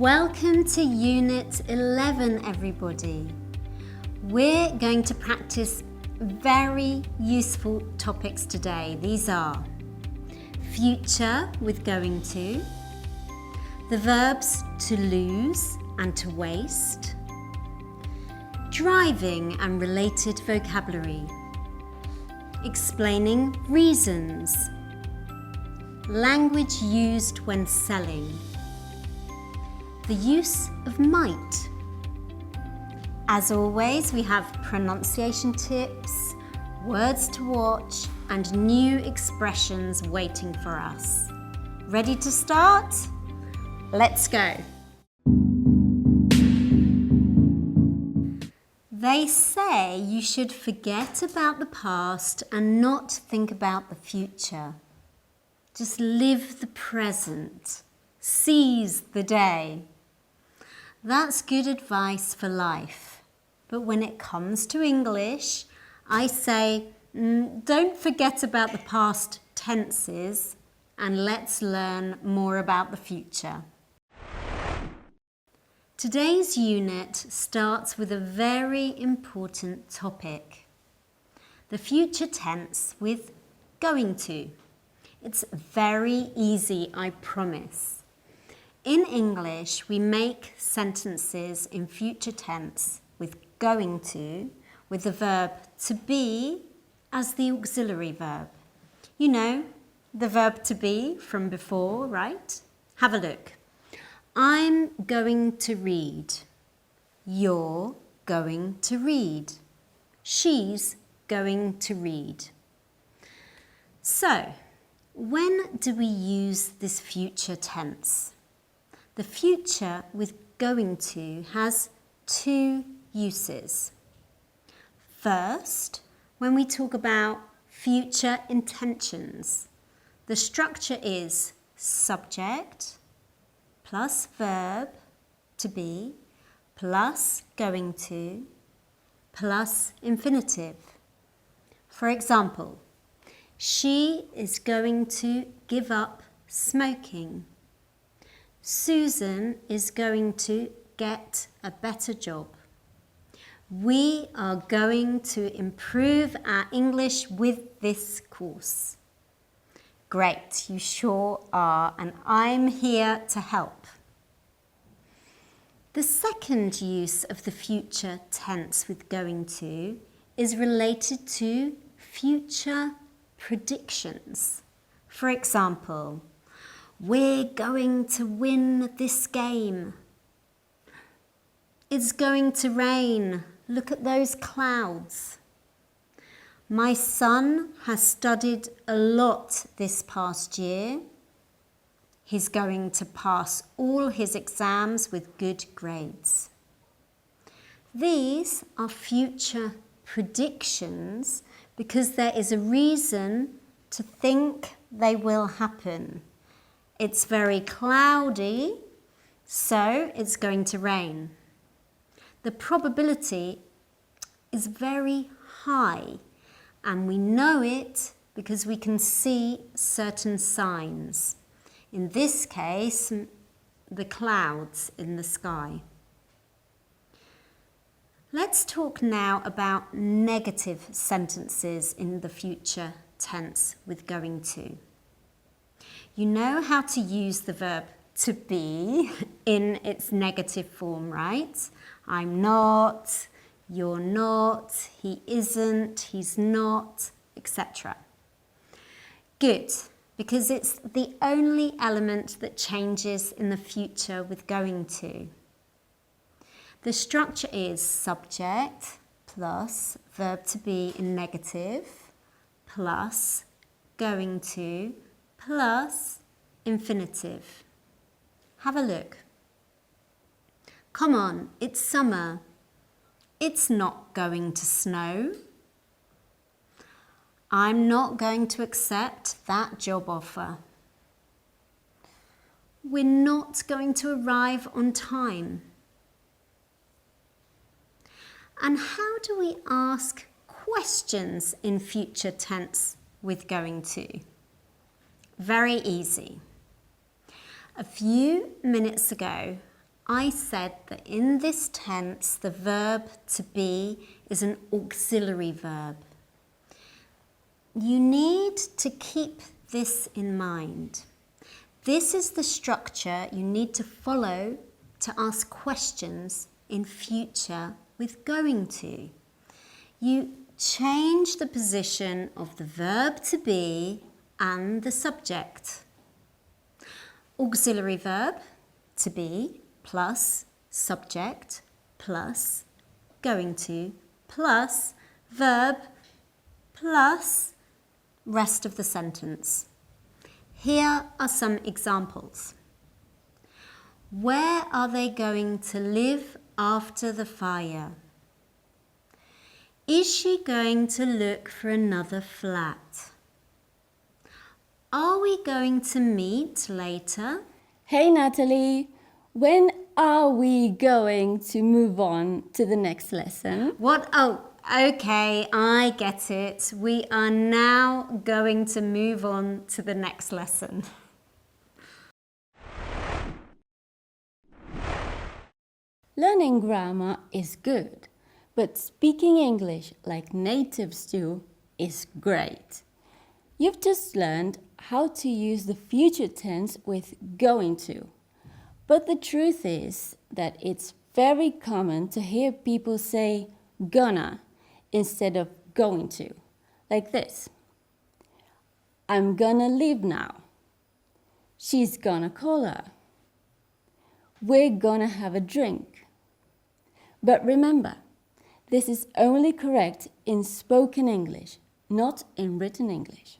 Welcome to Unit 11, everybody. We're going to practice very useful topics today. These are future with going to, the verbs to lose and to waste, driving and related vocabulary, explaining reasons, language used when selling, the use of might. As always, we have pronunciation tips, words to watch, and new expressions waiting for us. Ready to start? Let's go. They say you should forget about the past and not think about the future. Just live the present. Seize the day. That's good advice for life. But when it comes to English, I say, don't forget about the past tenses and let's learn more about the future. Today's unit starts with a very important topic. The future tense with going to. It's very easy, I promise. In English, we make sentences in future tense with going to, with the verb to be as the auxiliary verb. You know, the verb to be from before, right? Have a look. I'm going to read. You're going to read. She's going to read. So, when do we use this future tense? The future with going to has two uses. First, when we talk about future intentions, the structure is subject plus verb to be plus going to plus infinitive. For example, she is going to give up smoking. Susan is going to get a better job. We are going to improve our English with this course. Great, you sure are, and I'm here to help. The second use of the future tense with going to is related to future predictions. For example, we're going to win this game. It's going to rain. Look at those clouds. My son has studied a lot this past year. He's going to pass all his exams with good grades. These are future predictions because there is a reason to think they will happen. It's very cloudy, so it's going to rain. The probability is very high, and we know it because we can see certain signs. In this case, the clouds in the sky. Let's talk now about negative sentences in the future tense with going to. You know how to use the verb to be in its negative form, right? I'm not, you're not, he isn't, he's not, etc. Good, because it's the only element that changes in the future with going to. The structure is subject plus verb to be in negative plus going to plus infinitive. Have a look. Come on, it's summer. It's not going to snow. I'm not going to accept that job offer. We're not going to arrive on time. And how do we ask questions in future tense with going to? Very easy. A few minutes ago, I said that in this tense, the verb to be is an auxiliary verb. You need to keep this in mind. This is the structure you need to follow to ask questions in future with going to. You change the position of the verb to be and the subject. Auxiliary verb, to be, plus subject, plus going to, plus verb, plus rest of the sentence. Here are some examples. Where are they going to live after the fire? Is she going to look for another flat? Are we going to meet later? Hey Natalie, when are we going to move on to the next lesson? What? Oh, okay, I get it. We are now going to move on to the next lesson. Learning grammar is good, but speaking English like natives do is great. You've just learned how to use the future tense with going to. But the truth is that it's very common to hear people say gonna instead of going to, like this. I'm gonna leave now. She's gonna call her. We're gonna have a drink. But remember, this is only correct in spoken English, not in written English.